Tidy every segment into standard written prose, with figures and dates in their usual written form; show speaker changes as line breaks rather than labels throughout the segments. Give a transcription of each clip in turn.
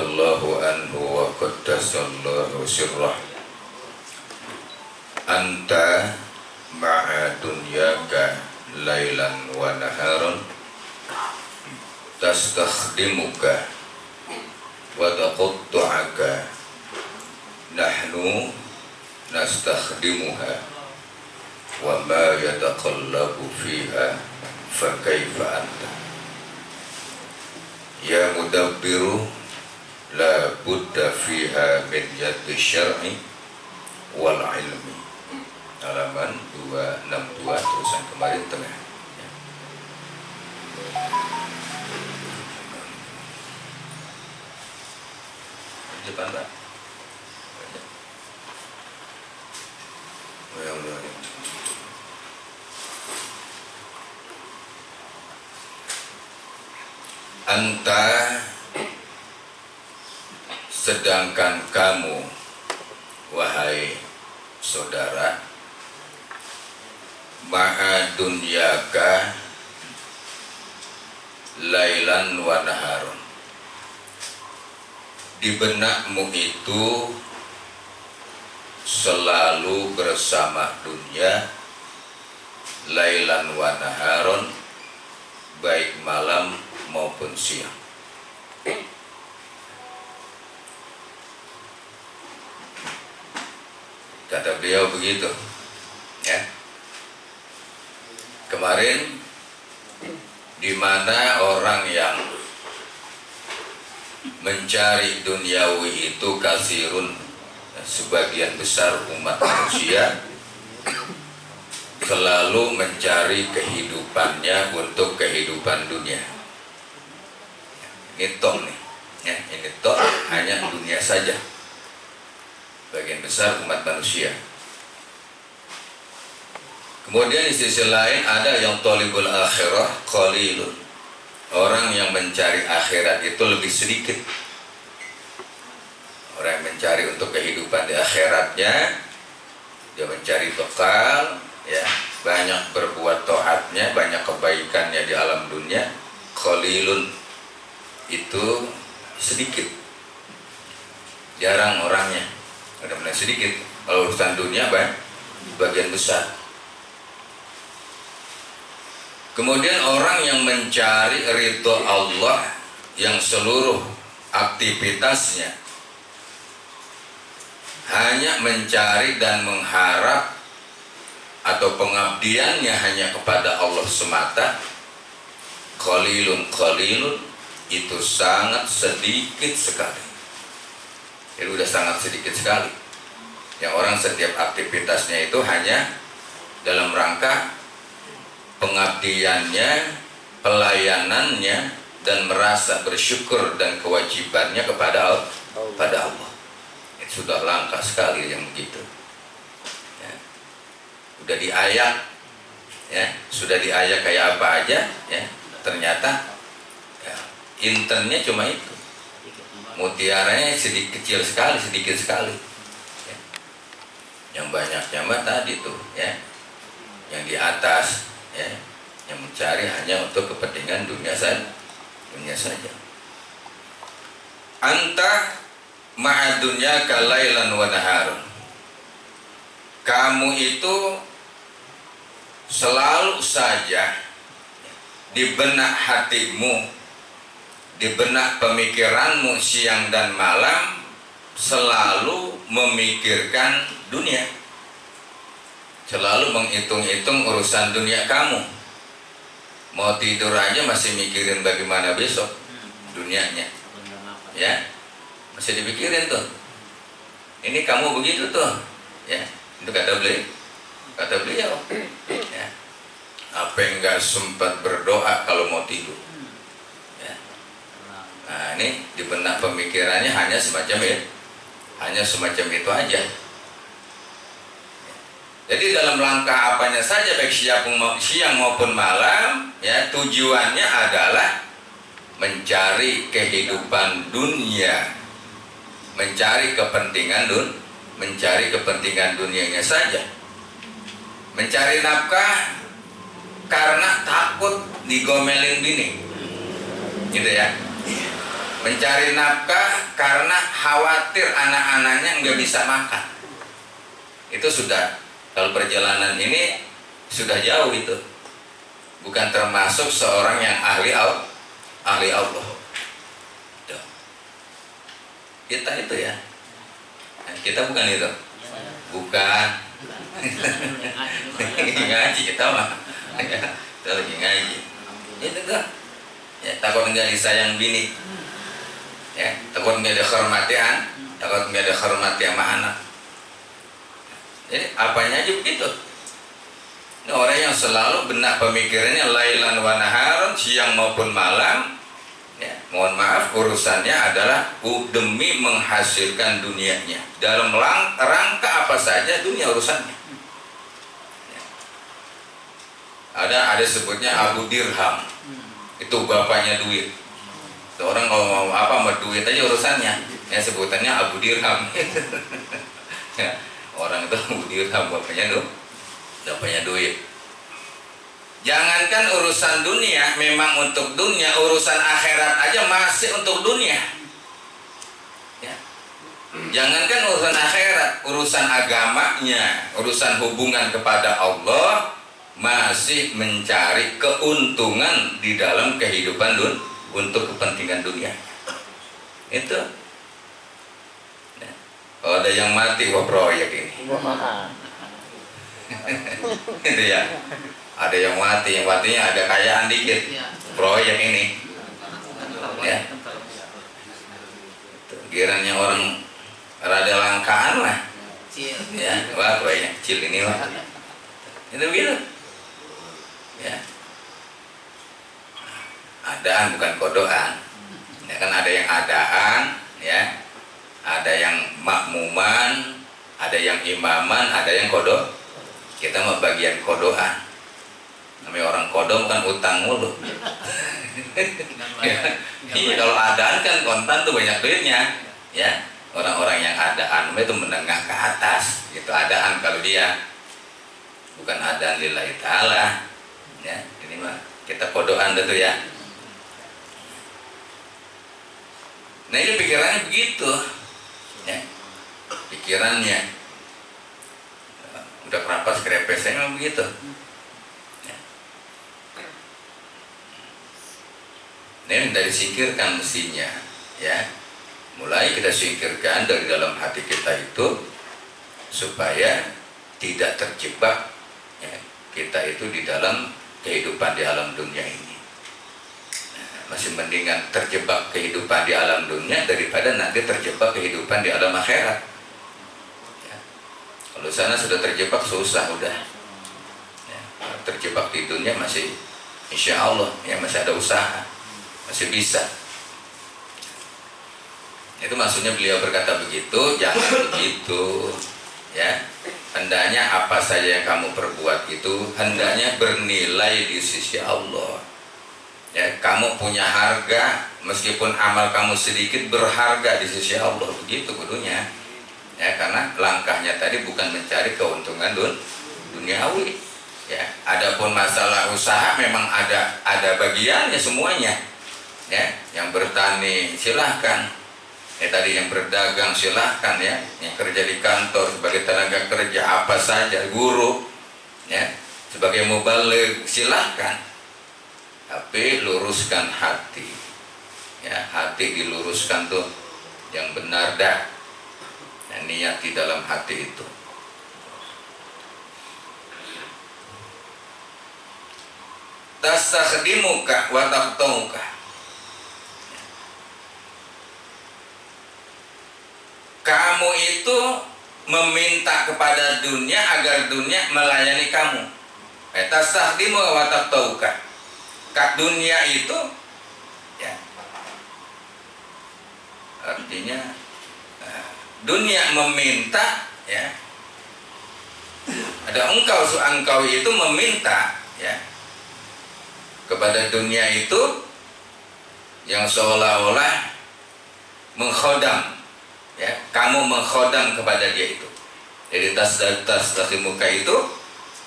radhiyallahu anhu wa qaddasallahu sirrah. Anta ma'a dunyaka lailan wa naharan tastakhdimuka wa taquttu'aka, nahnu nastakhdimuha wa ma yataqallabu fiha fa kaifa anta. Ya mudabbiru la budda fiha min yaddi syar'i wal ilmi. Halaman 262 tulisan kemarin tengah. Depan Pak. Anta, sedangkan kamu wahai saudara, ma'a dunyaka lailan wa naharun, di benakmu itu selalu bersama dunia, lailan wa naharun, baik malam maupun siang. Kata beliau begitu, ya. Kemarin di mana orang yang mencari duniawi itu kasirun, sebagian besar umat manusia selalu mencari kehidupannya untuk kehidupan dunia. Ini tok nih, ya, ini tok hanya dunia saja. Bagian besar umat manusia. Kemudian di sisi lain ada yang thalibul akhirah qalilun. Orang yang mencari akhirat itu lebih sedikit. Orang yang mencari untuk kehidupan di akhiratnya, dia mencari bekal, ya, banyak berbuat taatnya, banyak kebaikannya di alam dunia, qalilun, itu sedikit, jarang orangnya, benar-benar sedikit. Kalau urusan dunia bagian besar. Kemudian orang yang mencari ridho Allah, yang seluruh aktivitasnya hanya mencari dan mengharap atau pengabdiannya hanya kepada Allah semata, qalilun, itu sangat sedikit sekali. Itu udah sangat sedikit sekali. Yang orang setiap aktivitasnya itu hanya dalam rangka pengabdiannya, pelayanannya, dan merasa bersyukur dan kewajibannya kepada Allah. Itu sudah langka sekali yang begitu. Ya. Udah diayak, ya, sudah diayak kayak apa aja, ya. Ternyata ya, internnya cuma itu. Mutiaranya sedikit sekali. Ya. Yang banyaknya mah tadi tuh, ya, yang di atas, ya, yang mencari hanya untuk kepentingan dunia saja. Anta ma'a dunyaka lailan wa naharun. Kamu itu selalu saja di benak hatimu, di benak pemikiranmu siang dan malam selalu memikirkan dunia. Selalu menghitung-hitung urusan dunia kamu. Mau tidur aja masih mikirin bagaimana besok dunianya, ya, masih dipikirin tuh. Ini kamu begitu tuh, ya. Itu kata beliau, ya. Apa yang nggak sempat berdoa kalau mau tidur, ya. Nah ini di benak pemikirannya hanya semacam itu aja. Jadi dalam langkah apanya saja, baik siang maupun malam, ya, tujuannya adalah mencari kehidupan dunia, mencari kepentingan dunianya saja, mencari nafkah karena takut digomelin bini, gitu ya. Mencari nafkah karena khawatir anak-anaknya nggak bisa makan. Itu sudah, kalau perjalanan ini sudah jauh itu. Bukan termasuk seorang yang ahli Allah. Kita itu ya. Kita bukan itu. Bukan. Ngaji kita mah. Kita lagi ngaji. Itu enggak. Ya, takut enggak disayang bini. Ya, takut enggak dihormatian, takut enggak dihormati sama anak. Jadi apanya aja begitu. Ini orang yang selalu benak pemikirannya lailan wa naharan, siang maupun malam. Ya, mohon maaf, urusannya adalah demi menghasilkan dunianya. Dalam rangka apa saja dunia urusannya. Ya. Ada sebutnya Abu Dirham. Itu bapaknya duit. Orang kalau mau apa sama duit aja urusannya. Ya sebutannya Abu Dirham. Ya, orang itu Abu Dirham bapaknya duit. Jangankan urusan dunia, memang untuk dunia, urusan akhirat aja masih untuk dunia. Ya. Jangankan urusan akhirat, urusan agamanya, urusan hubungan kepada Allah masih mencari keuntungan di dalam kehidupan untuk kepentingan dunia. Itu. Ya. Kalau ada yang mati, wah proyek ini. Itu ya. Ada yang matinya ada kayaan dikit, proyek ini, ya. Kiranya orang rada langkaan lah, ya, wah proyeknya kecil ini lah, itu gitu, ya. Adaan bukan kodoan, ya kan ada yang adaan, ya, ada yang makmuman, ada yang imaman, ada yang kodok. Kita mau bagian kodoan. Namanya orang kodok kan utang mulu. Ya. Iya, kalau adaan kan kontan tuh banyak duitnya, ya. Orang-orang yang adaan itu menengah ke atas, itu adaan kalau dia bukan adaan lillahi ta'ala, ya. Ini mah kita kodokan itu ya. Nah ini pikirannya begitu, ya. Pikirannya udah kerapas kerepesnya memang begitu. Ini dari singkirkan mestinya, ya. Mulai kita singkirkan dari dalam hati kita itu supaya tidak terjebak, ya, kita itu di dalam kehidupan di alam dunia ini. Nah, masih mendingan terjebak kehidupan di alam dunia daripada nanti terjebak kehidupan di alam akhirat. Ya. Kalau sana sudah terjebak susah udah. Ya. Terjebak di dunia masih, insya Allah, ya masih ada usaha. Masih bisa. Itu maksudnya beliau berkata begitu, jangan begitu, ya. Hendaknya apa saja yang kamu perbuat itu hendaknya bernilai di sisi Allah. Ya, kamu punya harga, meskipun amal kamu sedikit berharga di sisi Allah, begitu kudunya. Ya, karena langkahnya tadi bukan mencari keuntungan duniawi. Ya, adapun masalah usaha memang ada bagiannya semuanya. Ya, yang bertani silahkan, ya tadi yang berdagang silahkan, ya, yang kerja di kantor sebagai tenaga kerja apa saja, guru, ya, sebagai mubaligh silahkan, tapi luruskan hati, ya, hati diluruskan tuh yang benar dah, ya, niat di dalam hati itu. Tastakhdimuka wa taqtauka. Kamu itu meminta kepada dunia agar dunia melayani kamu. Tastakhdimu wa taqtauka. Dunia itu, ya, artinya dunia meminta, ya. Ada engkau itu meminta, ya, kepada dunia itu yang seolah-olah mengkhodam. Ya, kamu mengkhodam kepada dia itu. Jadi tastakhdimuka itu,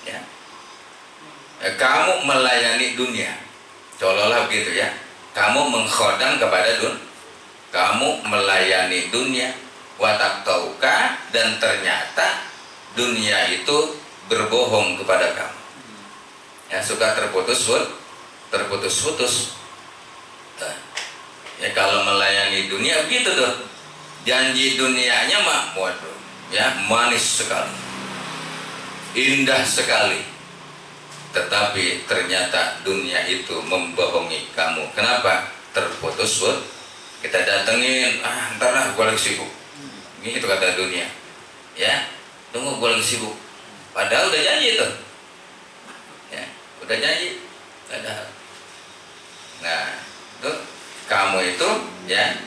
ya, kamu melayani dunia, seolah-olah begitu, ya. Kamu mengkhodam kepada kamu melayani dunia, watak tauka, dan ternyata dunia itu berbohong kepada kamu. Ya, suka terputus-putus. Ya, kalau melayani dunia begitu tuh, janji dunianya mah waduh, ya manis sekali, indah sekali, tetapi ternyata dunia itu membohongi kamu. Kenapa? Terputus. Kita datengin, ntar lah gue lagi sibuk, gitu kata dunia. Ya, tunggu gue lagi sibuk, padahal udah janji tuh, ya udah janji, padahal. Nah, tuh kamu itu ya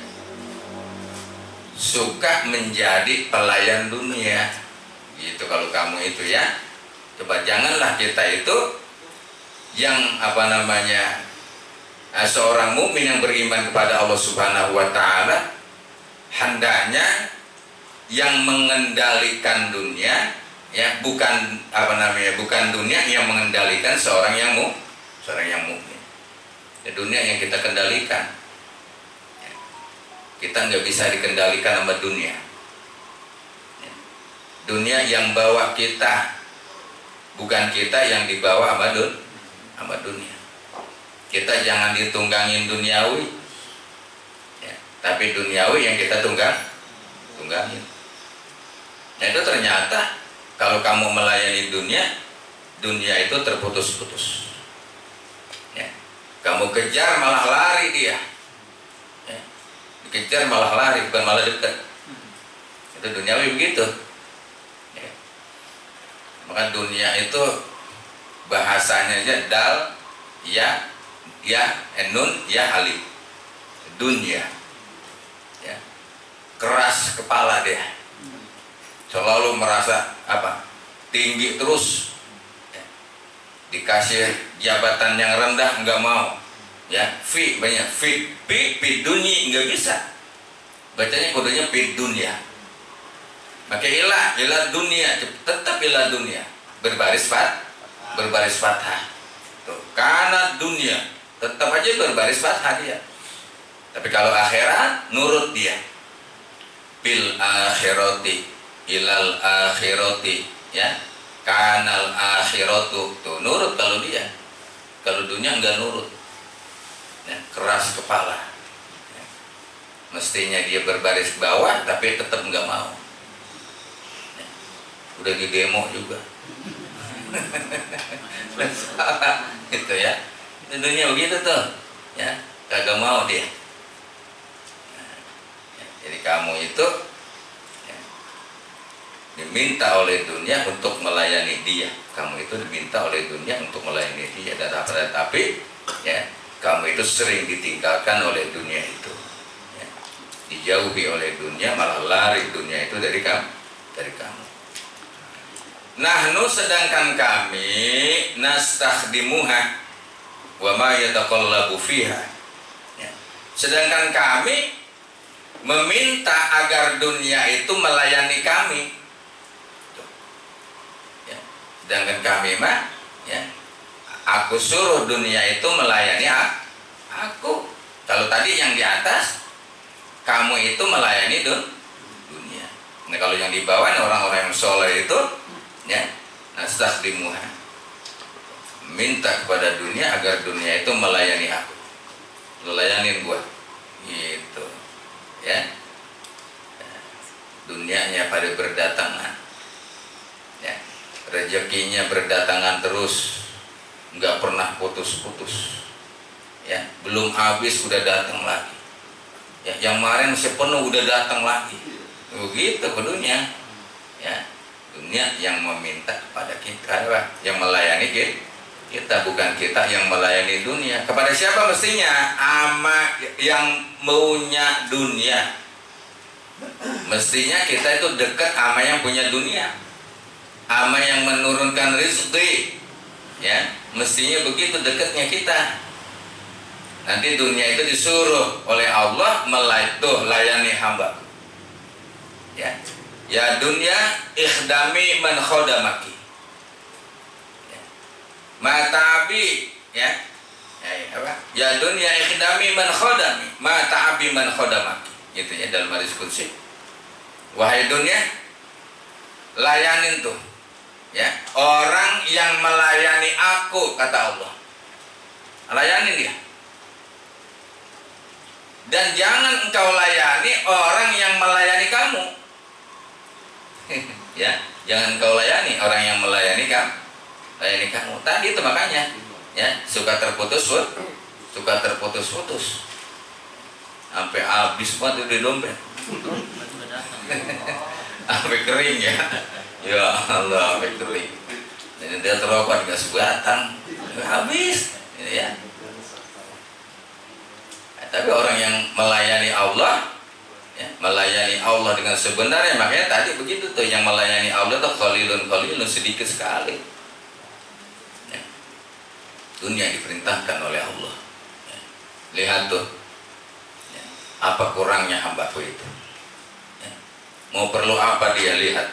suka menjadi pelayan dunia gitu. Kalau kamu itu ya, coba janganlah kita itu yang seorang mukmin yang beriman kepada Allah Subhanahu wa taala, hendaknya yang mengendalikan dunia ya, bukan bukan dunia yang mengendalikan seorang yang mukmin. Ya, dunia yang kita kendalikan. Kita nggak bisa dikendalikan sama dunia. Dunia yang bawa kita, bukan kita yang dibawa sama dunia. Kita jangan ditunggangin duniawi, ya, tapi duniawi yang kita tunggangin. Nah, itu ternyata kalau kamu melayani dunia itu terputus-putus. Ya, kamu kejar malah lari dia. Kejar malah lari, bukan malah dekat. Itu duniawi begitu. Ya. Maka dunia itu bahasanya aja dal, ya, nun, ya alif. Dunia. Ya. Keras kepala dia. Selalu merasa tinggi terus. Ya. Dikasih jabatan yang rendah nggak mau. Ya, banyak fi dunia nggak bisa, bacanya kodenya fi dunia, maka ilah dunia, tetap ilah dunia, berbaris fathah tuh, karena dunia tetap aja berbaris fathah dia. Tapi kalau akhirat nurut dia, bil akhirati ilal akhirati, ya, kanal akhiratu tuh nurut kalau dia. Kalau dunia nggak nurut. Ya, keras kepala, ya. Mestinya dia berbaris bawah tapi tetap nggak mau, ya. Udah di demo juga salah gitu ya. Tentunya begitu tuh, ya, kagak mau dia. Ya, jadi kamu itu ya, diminta oleh dunia untuk melayani dia. Kamu itu diminta oleh dunia untuk melayani dia, dan tapi ya, kamu itu sering ditinggalkan oleh dunia itu, ya. Dijauhi oleh dunia, malah lari dunia itu dari kamu. Nahnu, sedangkan kami, nastakhdimuha wa ma yataqallabu fiha, ya. Sedangkan kami meminta agar dunia itu melayani kami. Ya. Sedangkan kami mah, ya, aku suruh dunia itu melayani aku. Kalau tadi yang di atas, kamu itu melayani dunia. Nah, kalau yang di bawah orang-orang yang soleh itu, ya, nastakhdimuha, minta kepada dunia agar dunia itu melayani aku, melayanin gua, gitu, ya. Dunianya pada berdatangan, ya, rezekinya berdatangan terus. Nggak pernah putus-putus, ya, belum habis udah datang lagi, ya, yang kemarin sepenuh udah datang lagi, begitu ke dunia, ya. Dunia yang meminta kepada kita, yang melayani kita, bukan kita yang melayani dunia. Kepada siapa mestinya? Ama yang maunya dunia. Mestinya kita itu dekat sama yang punya dunia, sama yang menurunkan rezeki, ya. Mestinya begitu dekatnya kita. Nanti dunia itu disuruh oleh Allah melayani hamba. Ya, ya dunia ikhdami man khodamaki. Ya. Matabi, ya. Ya dunia ikhdami man khodami, matabi man khodamaki. gitu ya dalam hadis qudsi. Wahai dunia, layanin tuh ya orang yang melayani aku, kata Allah. Layanin dia. Dan jangan engkau layani orang yang melayani kamu. Ya, jangan engkau layani orang yang melayani kamu. Layani kamu. Tadi itu makanya ya, suka terputus-putus. Sampai habis banget di dompet. Sampai kering ya. Ya Allah, sampai kering. Dan dia terokok juga sebatang. Habis ya. Tapi orang yang melayani Allah ya, melayani Allah dengan sebenarnya, makanya tadi begitu tuh, yang melayani Allah tuh qalilun sedikit sekali ya. Dunia diperintahkan oleh Allah ya. Lihat tuh ya, apa kurangnya hambaku itu ya. Mau perlu apa dia lihat,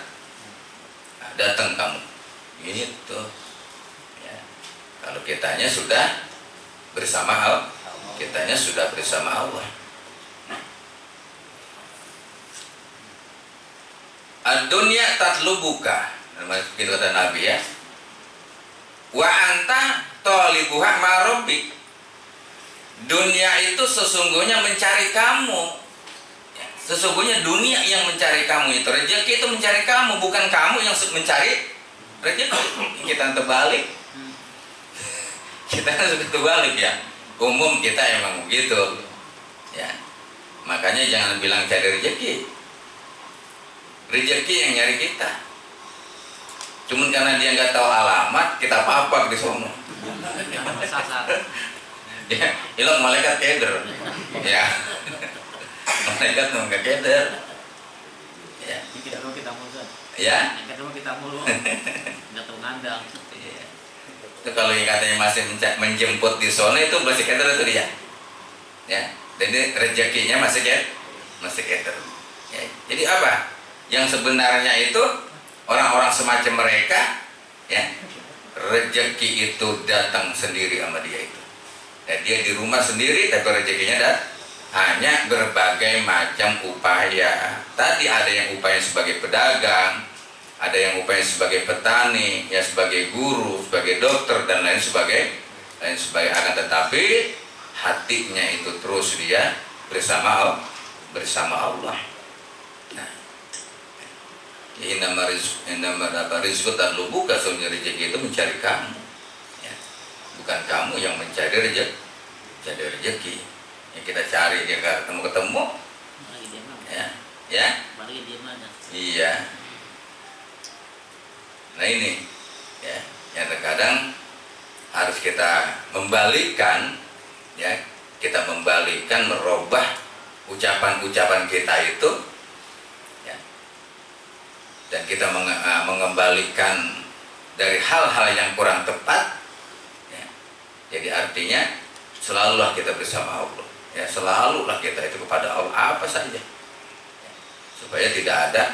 nah, datang kamu ini tuh ya. Kalau kitanya sudah bersama Allah, kitanya sudah bersama Allah. Ad-dunya tatlubuka, gitu kata Nabi ya. Wa anta talibuha ma'rabbik. Dunia itu sesungguhnya mencari kamu. Ya, sesungguhnya dunia yang mencari kamu itu. Rezeki itu mencari kamu, bukan kamu yang mencari rezeki. Kita terbalik. Kita sudah terbalik ya. Umum kita emang begitu ya. Makanya jangan bilang cari rezeki yang nyari kita. Cuman karena dia nggak tahu alamat, kita papak di sono. Dia hilang malaikat keder ya. Malaikat nggak keder ya.
Kita mau kita mulu
ya.
Kita mulu nggak tahu ngandang.
Itu kalau yang katanya masih menjemput di sono itu masih keder itu dia ya. Jadi rezekinya masih keder ya. Jadi apa yang sebenarnya itu orang-orang semacam mereka ya, rezeki itu datang sendiri sama dia itu ya. Dia di rumah sendiri tapi rezekinya hanya berbagai macam upaya. Tadi ada yang upaya sebagai pedagang, ada yang upaya sebagai petani, ya sebagai guru, sebagai dokter dan lain sebagainya. Akan tetapi hatinya itu terus dia bersama Allah. Nah, innama rizqu tatlubuka, sesungguhnya rezeki itu mencari kamu. Ya, bukan kamu yang mencari rezeki. Yang kita cari dia ketemu. Ya. Iya. Nah ini ya, yang terkadang harus kita membalikkan ya, merubah ucapan-ucapan kita itu ya, dan kita mengembalikan dari hal-hal yang kurang tepat ya. Jadi artinya selalulah kita bersama Allah ya, selalulah kita itu kepada Allah apa saja ya, supaya tidak ada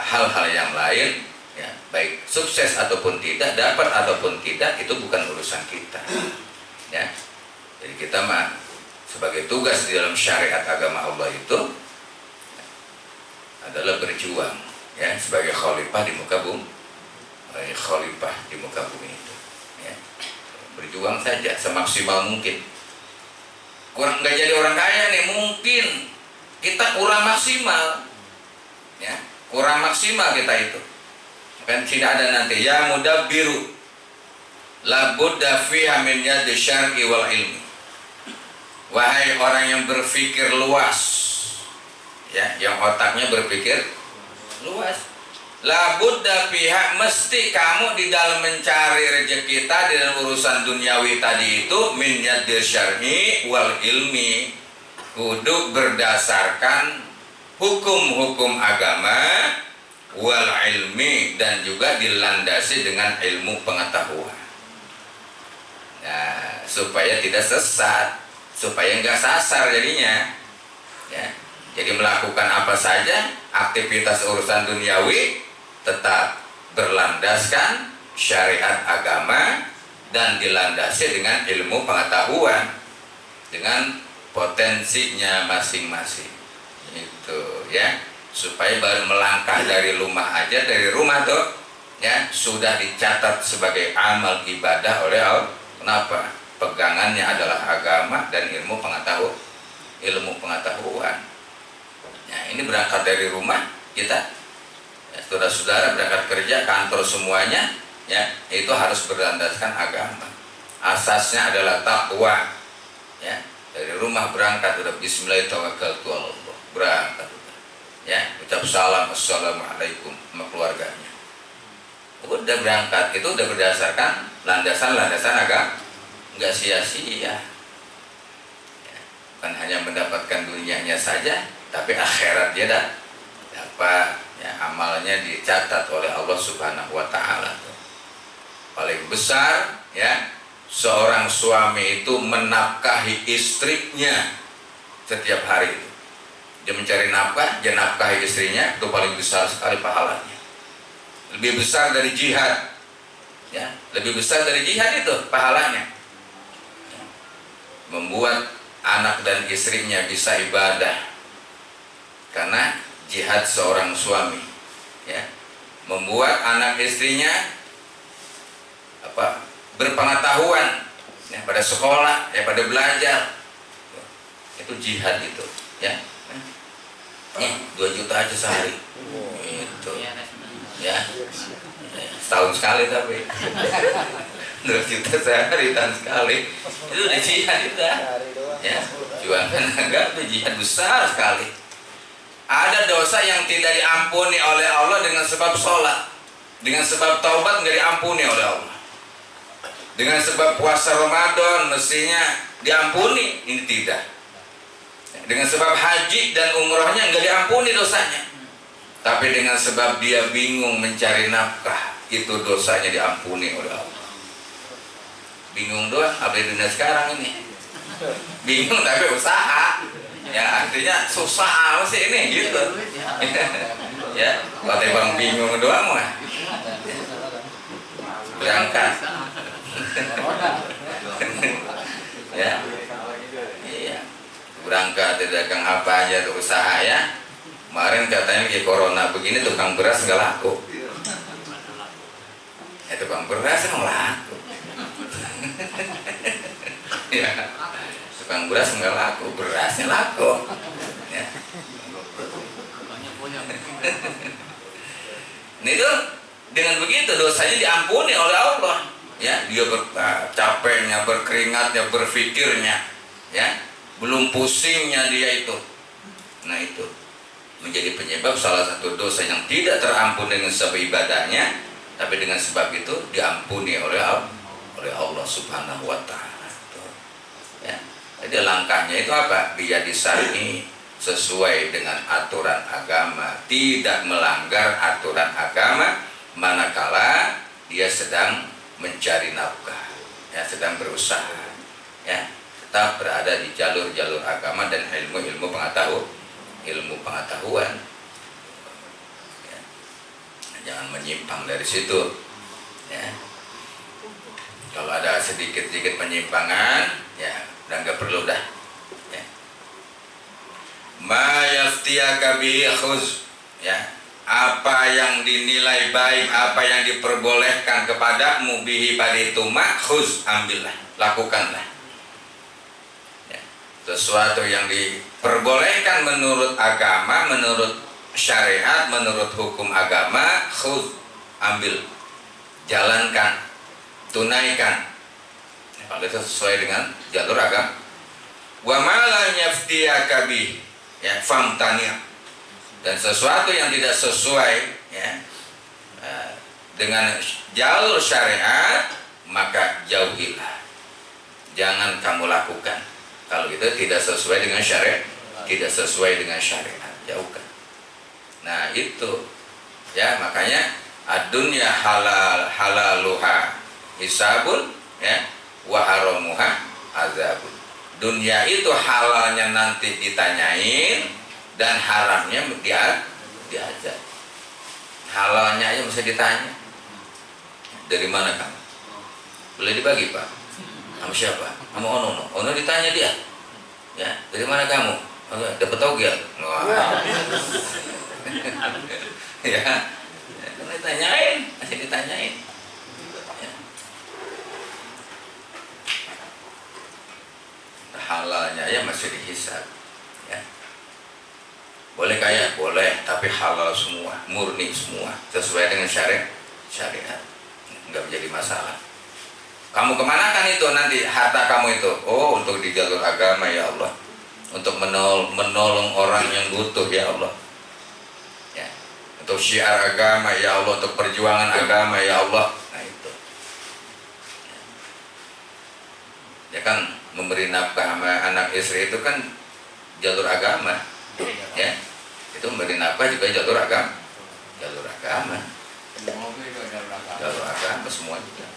hal-hal yang lain ya, baik sukses ataupun tidak, dapat ataupun tidak, itu bukan urusan kita ya. Jadi kita mah sebagai tugas di dalam syariat agama Allah itu ya, adalah berjuang ya, sebagai khalifah di muka bumi, itu ya. Berjuang saja semaksimal mungkin. Kurang nggak jadi orang kaya nih, mungkin kita kurang maksimal ya, kurang maksimal kita itu. Kan tidak ada nanti ya mudabbiru la budda fiha min yadi syar'i wal ilmi. Wahai orang yang berpikir luas ya, yang otaknya berpikir luas, la budda fiha, mesti kamu di dalam mencari rezeki kita, di dalam urusan duniawi tadi itu, min yadi syar'i wal ilmi, kudu berdasarkan hukum-hukum agama, wal ilmi, dan juga dilandasi dengan ilmu pengetahuan. Nah, supaya tidak sesat, supaya nggak sasar jadinya ya. Jadi melakukan apa saja aktivitas urusan duniawi tetap berlandaskan syariat agama dan dilandasi dengan ilmu pengetahuan dengan potensinya masing-masing. itu ya, supaya baru melangkah dari rumah aja, dari rumah tuh ya sudah dicatat sebagai amal ibadah oleh Allah. Kenapa? Pegangannya adalah agama dan ilmu pengetahuan. Ya, ini berangkat dari rumah kita, ya, saudara-saudara berangkat kerja, kantor semuanya ya itu harus berlandaskan agama. Asasnya adalah takwa. Ya, dari rumah berangkat udah bismillahirrahmanirrahim, berangkat ya, ucap salam assalamualaikum sama keluarganya, udah berangkat. Itu udah berdasarkan landasan agama, nggak sia-sia ya. Bukan hanya mendapatkan dunianya saja, tapi akhirat dia dapat ya, amalnya dicatat oleh Allah Subhanahu wa Ta'ala. Paling besar ya, seorang suami itu menafkahi istrinya setiap hari itu. Dia mencari nafkah, dia nafkahi istrinya, itu paling besar sekali pahalanya. Lebih besar dari jihad ya, lebih besar dari jihad itu pahalanya ya. Membuat anak dan istrinya bisa ibadah karena jihad seorang suami ya, membuat anak istrinya berpengetahuan ya, pada sekolah ya, pada belajar, itu jihad itu ya. Nih 2 juta aja sehari itu ya, setahun sekali tapi 2 juta sehari tahun sekali, itu udah jihad itu ya. Jualan agak itu jihad besar sekali. Ada dosa yang tidak diampuni oleh Allah dengan sebab sholat, dengan sebab taubat nggak diampuni oleh Allah. Dengan sebab puasa Ramadan mestinya diampuni, ini tidak. Dengan sebab haji dan umrohnya nggak diampuni dosanya. Tapi dengan sebab dia bingung mencari nafkah, itu dosanya diampuni oleh Allah. Bingung doang, apa dunia sekarang ini? Bingung tapi usaha. Ya artinya susah apa sih ini gitu. Ya, kalau bang bingung doang mah. Berangkat. Ya. Iya. Berangkat dagang apa aja tuh usaha ya. Kemarin katanya kayak corona begini tukang beras nggak laku. Ya tukang beras emang laku. Ya. Tukang beras nggak laku, berasnya laku. Ya. Nah itu dengan begitu dosanya diampuni oleh Allah. Ya, dia capeknya, berkeringatnya, berfikirnya, ya, belum pusingnya dia itu. Nah itu menjadi penyebab salah satu dosa yang tidak terampun dengan sebab ibadahnya, tapi dengan sebab itu diampuni oleh Allah Subhanahu wa Ta'ala. Ya. Jadi langkahnya itu apa? Biar disarni sesuai dengan aturan agama, tidak melanggar aturan agama manakala dia sedang mencari nafkah, ya, sedang berusaha, ya, tetap berada di jalur-jalur agama dan ilmu pengetahuan. Ya. Jangan menyimpang dari situ. Ya. Kalau ada sedikit-sedikit penyimpangan, ya, udah nggak perlu dah. Ya. Ma yaftiyaka bihi khuz, ya. Apa yang dinilai baik, apa yang diperbolehkan kepadamu bihi pada itu makhuz, ambillah, lakukanlah. Ya. Sesuatu yang diperbolehkan menurut agama, menurut syariat, menurut hukum agama, khuz, ambil, jalankan, tunaikan. Ya, kalau itu sesuai dengan jalur agama. Wa ma lam yaftiyaka bihi, ya, famtani'. Dan sesuatu yang tidak sesuai, ya, dengan jalur syariat, maka jauhilah, jangan kamu lakukan. Kalau itu tidak sesuai dengan syariat, tidak sesuai dengan syariat, jauhkan. Nah itu ya, makanya ad-dunya halaluha hisabun, ya, wa haramuha azabun. Dunia itu halalnya nanti ditanyain, dan haramnya diajar. Halalnya aja mesti ditanya. Dari mana kamu? Boleh dibagi, Pak? Sama siapa? Sama Ono. Ono ditanya dia. Ya, dari mana kamu? dapat togel. Wah. Ya, kan ditanyain, masih ditanyain. Ya. Halalnya ya masih dihisab. Ya. Boleh kaya, boleh, tapi halal semua, murni semua, sesuai dengan syariat, nggak menjadi masalah. Kamu kemanakan itu nanti harta kamu itu? Oh, untuk di jalur agama ya Allah, untuk menolong orang yang butuh ya Allah, ya, untuk syiar agama ya Allah, untuk perjuangan agama ya Allah. Nah itu, ya kan memberi nafkah sama anak istri itu kan jalur agama, ya, itu memberi nafkah juga jalur agama, jalur agama semua juga.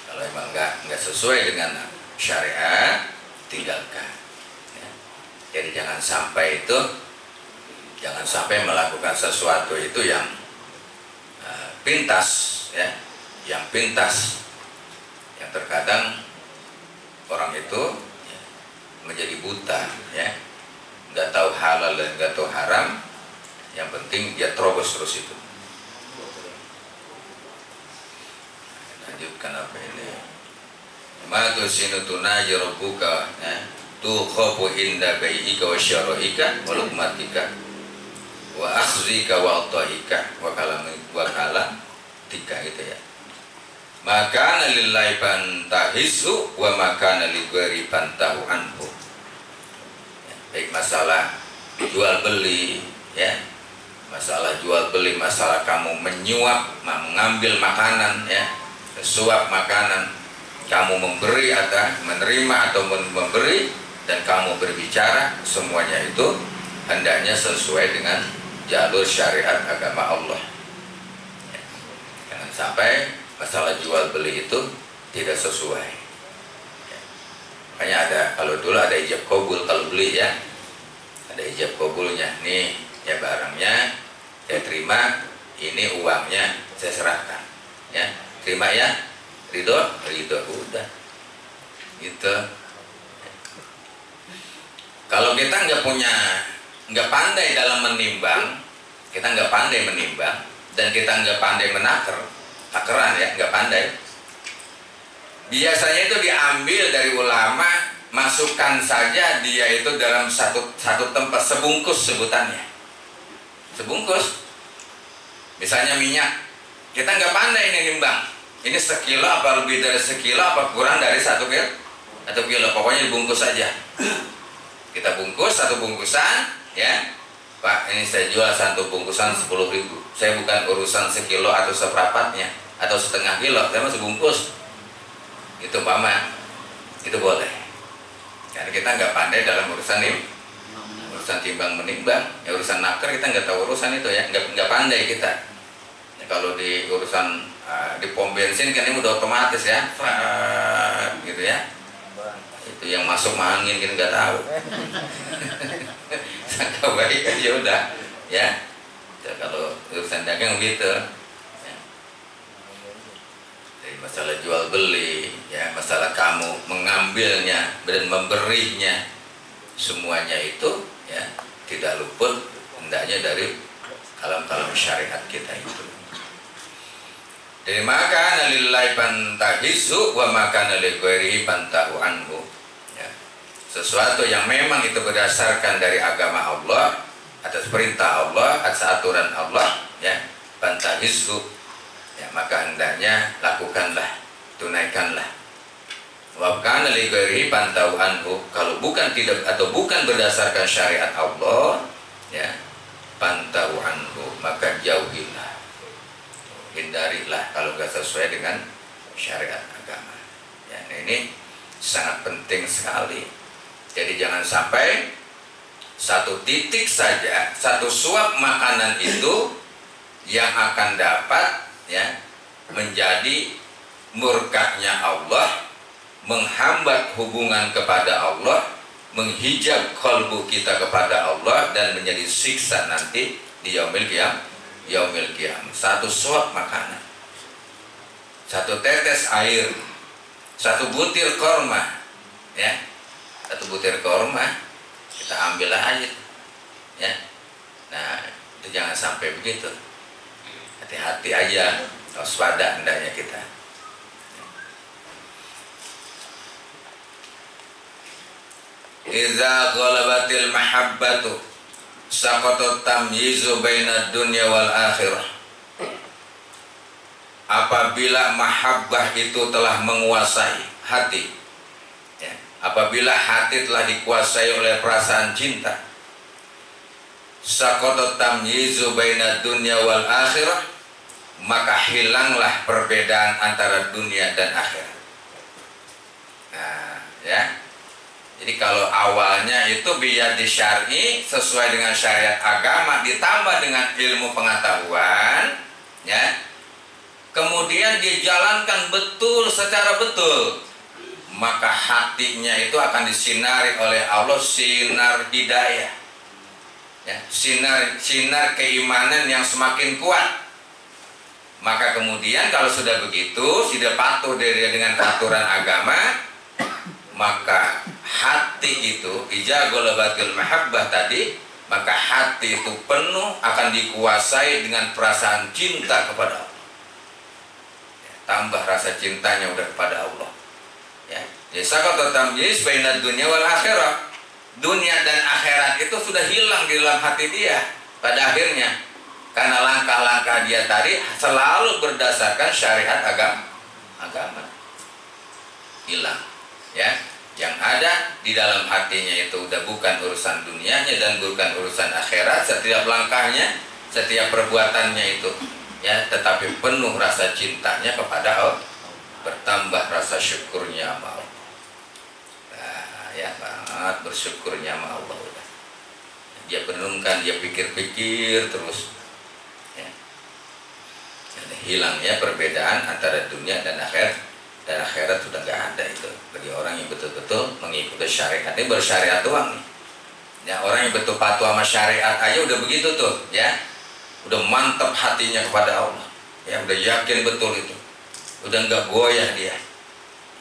Kalau emang nggak sesuai dengan syariat, tinggalkan. Ya. Jadi jangan sampai melakukan sesuatu itu yang pintas, ya, yang terkadang orang itu ya, menjadi buta, ya, nggak tahu halal dan nggak tahu haram. Yang penting dia terobos terus itu. Lanjutkan apa ini? Ma tusinu tunaji rabbuka tu khafu inda bai'ika wa syara'ika wa lukmatika wa akhzika wa ataika wa tika gitu ya. Maka lillahi pantahisu wa maka lighairi pantahu anhu. Ya, baik masalah jual beli, ya, masalah jual beli, masalah kamu menyuap, mengambil makanan, ya, suap makanan, kamu memberi atau menerima atau memberi, dan kamu berbicara, semuanya itu hendaknya sesuai dengan jalur syariat agama Allah. Ya. Jangan sampai masalah jual beli itu tidak sesuai. Ya. Makanya kalau dulu ada ijab qabul kalau beli, ya, ada ijab qabulnya. Nih ya barangnya saya terima, ini uangnya saya serahkan, ya. Terima ya, ridho udah gitu. Kalau kita nggak pandai dalam menimbang, kita nggak pandai menimbang, dan kita nggak pandai takeran, ya, nggak pandai. Biasanya itu diambil dari ulama, masukkan saja dia itu dalam satu tempat, sebungkus sebutannya, sebungkus. Misalnya minyak, kita nggak pandai ini nimbang. Ini sekilo apa lebih dari sekilo apa kurang dari 1 kilo, pokoknya dibungkus saja. Kita bungkus satu bungkusan, ya Pak, ini saya jual satu bungkusan 10.000. Saya bukan urusan sekilo atau seperempatnya atau setengah kilo, saya masih bungkus. Itu Mama, itu boleh. Karena kita nggak pandai dalam urusan ini, urusan timbang menimbang, ya, urusan nakar kita nggak tahu urusan itu, ya, nggak pandai kita. Ya, kalau di urusan di pom bensin kan ini udah otomatis, ya, gitu ya. Itu yang masuk angin kita nggak tahu. Sangka baik aja udah, ya. Kalau urusan dagang gitu, ya. Jadi masalah jual beli, ya, masalah kamu mengambilnya dan memberinya, semuanya itu, ya, tidak luput hendaknya dari kalam-kalam syariat kita itu. Jadi maka lillahi pantahisu wa maka lighairihi pantahu anhu. Ya. Sesuatu yang memang itu berdasarkan dari agama Allah, atas perintah Allah, atas aturan Allah, ya, pantahisu, ya, maka hendaknya lakukanlah, tunaikanlah. Wa kana lighairihi pantahu anhu. Kalau bukan berdasarkan syariat Allah, ya, pantahu anhu, maka jauhilah, hindarilah kalau nggak sesuai dengan syariat agama. Ya, ini sangat penting sekali. Jadi jangan sampai satu titik saja, satu suap makanan itu yang akan dapat, ya, menjadi murkanya Allah, menghambat hubungan kepada Allah, menghijab kalbu kita kepada Allah, dan menjadi siksa nanti di yaumil qiyamah. Satu suap makanan, satu tetes air, satu butir korma, ya, satu butir kurma kita ambil aja, ya. Nah, itu jangan sampai begitu. Hati-hati aja, waspada hendaknya kita. Idza ghalabatil mahabbatu saqatat tamyizu bainad dunya wal akhirah. Apabila mahabbah itu telah menguasai hati, ya, apabila hati telah dikuasai oleh perasaan cinta, saqatat tamyizu bainad dunya wal akhirah, maka hilanglah perbedaan antara dunia dan akhirat. Nah, ya. Jadi kalau awalnya itu biar disyar'i sesuai dengan syariat agama ditambah dengan ilmu pengetahuan, ya. Kemudian dijalankan betul secara betul, maka hatinya itu akan disinari oleh Allah sinar hidayah. Ya, sinar keimanan yang semakin kuat. Maka kemudian kalau sudah begitu, sudah patuh dengan peraturan agama, maka hati itu idza ghalabatil mahabbah tadi, maka hati itu penuh akan dikuasai dengan perasaan cinta kepada Allah. Ya, tambah rasa cintanya udah kepada Allah. Ya, saqatat tamyiz bainad dunya wal akhirah. Dunia dan akhirat itu sudah hilang di dalam hati dia pada akhirnya, karena langkah-langkah dia tadi selalu berdasarkan syariat agama. Hilang, ya. Yang ada di dalam hatinya itu udah bukan urusan dunianya dan bukan urusan akhirat. Setiap langkahnya, setiap perbuatannya itu, ya, tetapi penuh rasa cintanya kepada Allah, bertambah rasa syukurnya sama Allah. Nah, ya, banget bersyukurnya sama Allah udah. Dia perenungkan, dia pikir-pikir terus, ya. Dan hilang ya perbedaan antara dunia dan akhirat. Dan akhirat sudah nggak ada itu bagi orang yang betul-betul mengikuti syariat. Ini bersyariat doang nih. Ya, orang yang betul patuh sama syariat aja udah begitu tuh, ya. Udah mantap hatinya kepada Allah. Ya, udah yakin betul itu. Udah nggak goyah dia.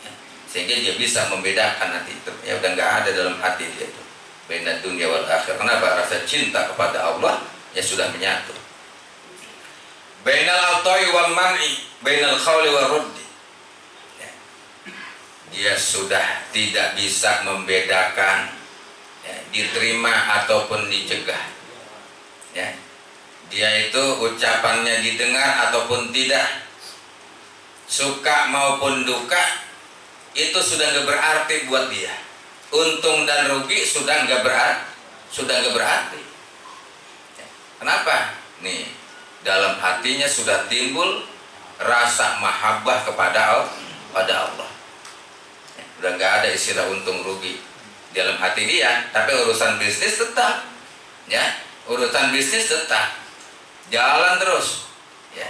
Ya, sehingga dia bisa membedakan nanti itu. Ya, udah nggak ada dalam hati dia itu. Baina dunya wal akhirah. Kenapa? Rasa cinta kepada Allah ya sudah menyatu. Bainal atai wal man'i, bainal khawli wal ruddi. Dia sudah tidak bisa membedakan, ya, diterima ataupun dicegah, ya. Dia itu ucapannya didengar ataupun tidak, suka maupun duka, itu sudah nggak berarti buat dia. Untung dan rugi sudah nggak berarti. Ya. Kenapa? Nih, dalam hatinya sudah timbul rasa mahabbah kepada Allah. Udah nggak ada istilah untung rugi dalam hati dia, tapi urusan bisnis tetap, ya, urusan bisnis tetap jalan terus, ya,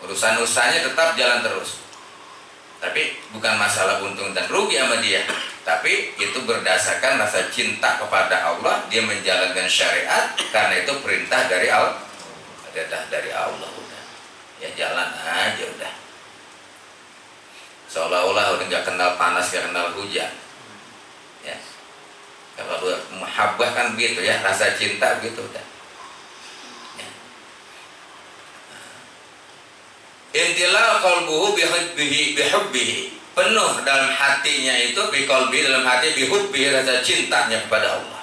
urusan usahanya tetap jalan terus, tapi bukan masalah untung dan rugi sama dia, tapi itu berdasarkan rasa cinta kepada Allah, dia menjalankan syariat karena itu perintah dari Allah, udah, ya jalan aja udah. Seolah-olah udah nggak kenal panas, nggak kenal hujan, ya. Kalau mahabbah kan begitu ya, rasa cinta begitu udah. Ya. Intilal qalbuhu bihubbihi, penuh dalam hatinya itu biqalbi, dalam hati bihubbihi, rasa cintanya kepada Allah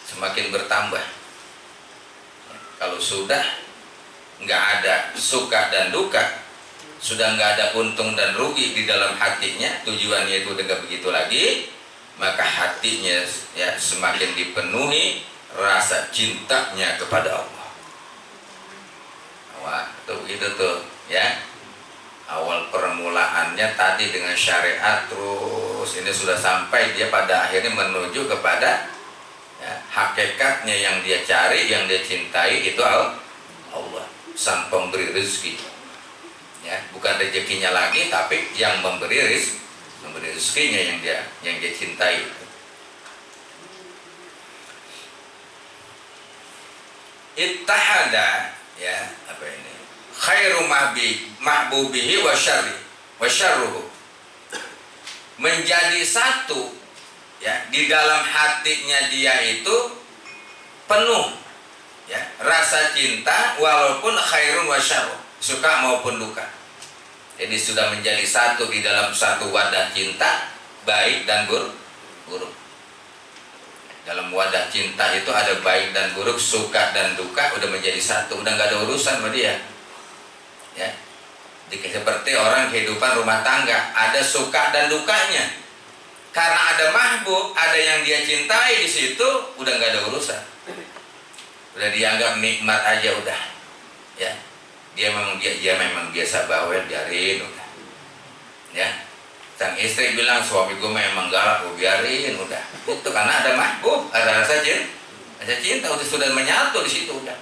semakin bertambah. Ya. Kalau sudah nggak ada suka dan duka, sudah nggak ada untung dan rugi di dalam hatinya, tujuannya itu udah nggak begitu lagi, maka hatinya ya semakin dipenuhi rasa cintanya kepada Allah. Wah, tuh begitu tuh, ya. Awal permulaannya tadi dengan syariat, terus ini sudah sampai dia pada akhirnya menuju kepada, ya, hakikatnya yang dia cari, yang dia cintai itu Allah, sang pemberi rezeki. Ya, bukan rezekinya lagi, tapi yang memberi rezekinya yang dia cintai. Ittahada, ya, apa ini? Khairu mahbubihi wa syarruhu. Menjadi satu ya, di dalam hatinya dia itu penuh ya rasa cinta, walaupun khairun wa syarrun, suka maupun duka. Jadi sudah menjadi satu di dalam satu wadah cinta, baik dan buruk. Dalam wadah cinta itu ada baik dan buruk, suka dan duka, udah menjadi satu, udah nggak ada urusan sama dia. Ya, seperti orang kehidupan rumah tangga, ada suka dan dukanya. Karena ada mahbub, ada yang dia cintai di situ, udah nggak ada urusan. Udah dianggap nikmat aja udah. Ya, dia memang biasa bawel, biarin udah. Ya, sang istri bilang suami gue memang galak, gue biarin udah. Itu karena ada mahbub, ada rasa cinta, sudah menyatu di situ udah.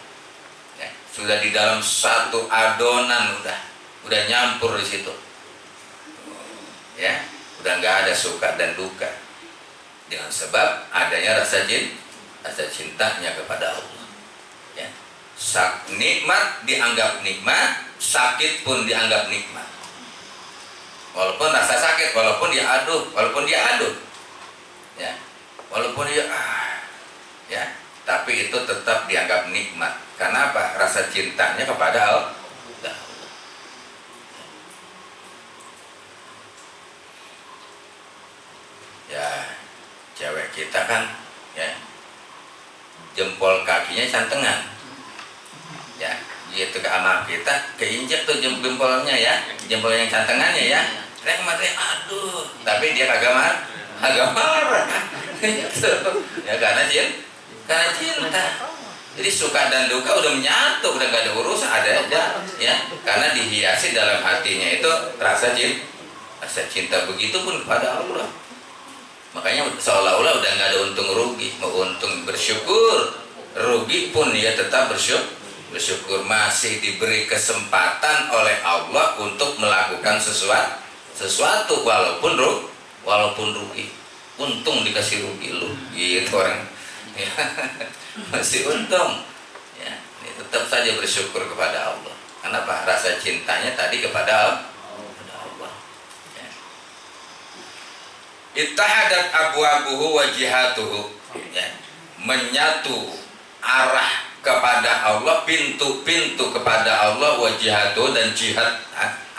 Ya, sudah di dalam satu adonan udah nyampur di situ. Ya, udah nggak ada suka dan duka. Dengan sebab adanya rasa cintanya kepada Allah. Ya. Nikmat dianggap nikmat, sakit pun dianggap nikmat. Walaupun rasa sakit, walaupun dia aduh, ya, walaupun dia ya, tapi itu tetap dianggap nikmat. Karena apa? Rasa cintanya kepada Allah. Ya, cewek kita kan, ya, jempol kakinya cantengan. Ya, gitu ke anak kita keinjek tuh jempolnya ya, jempol yang cantengannya ya. Rek mati, aduh, tapi dia kagak marah. Ya karena cinta. Jadi suka dan duka udah menyatu, udah nggak ada urusan, ada ya. Karena dihiasi dalam hatinya itu rasa cinta, begitupun kepada Allah. Makanya seolah-olah udah nggak ada untung rugi, mau untung bersyukur, rugi pun ya tetap bersyukur masih diberi kesempatan oleh Allah untuk melakukan sesuatu walaupun rugi. Untung dikasih rugi lu, gitu orang. Ya, masih untung. Ya, ini tetap saja bersyukur kepada Allah. Kenapa? Rasa cintanya tadi kepada Allah. Ittahadat abwabuhu wa jihatuhu, ya, menyatu arah kepada Allah, pintu-pintu kepada Allah, wa jihatuhu, dan jihad,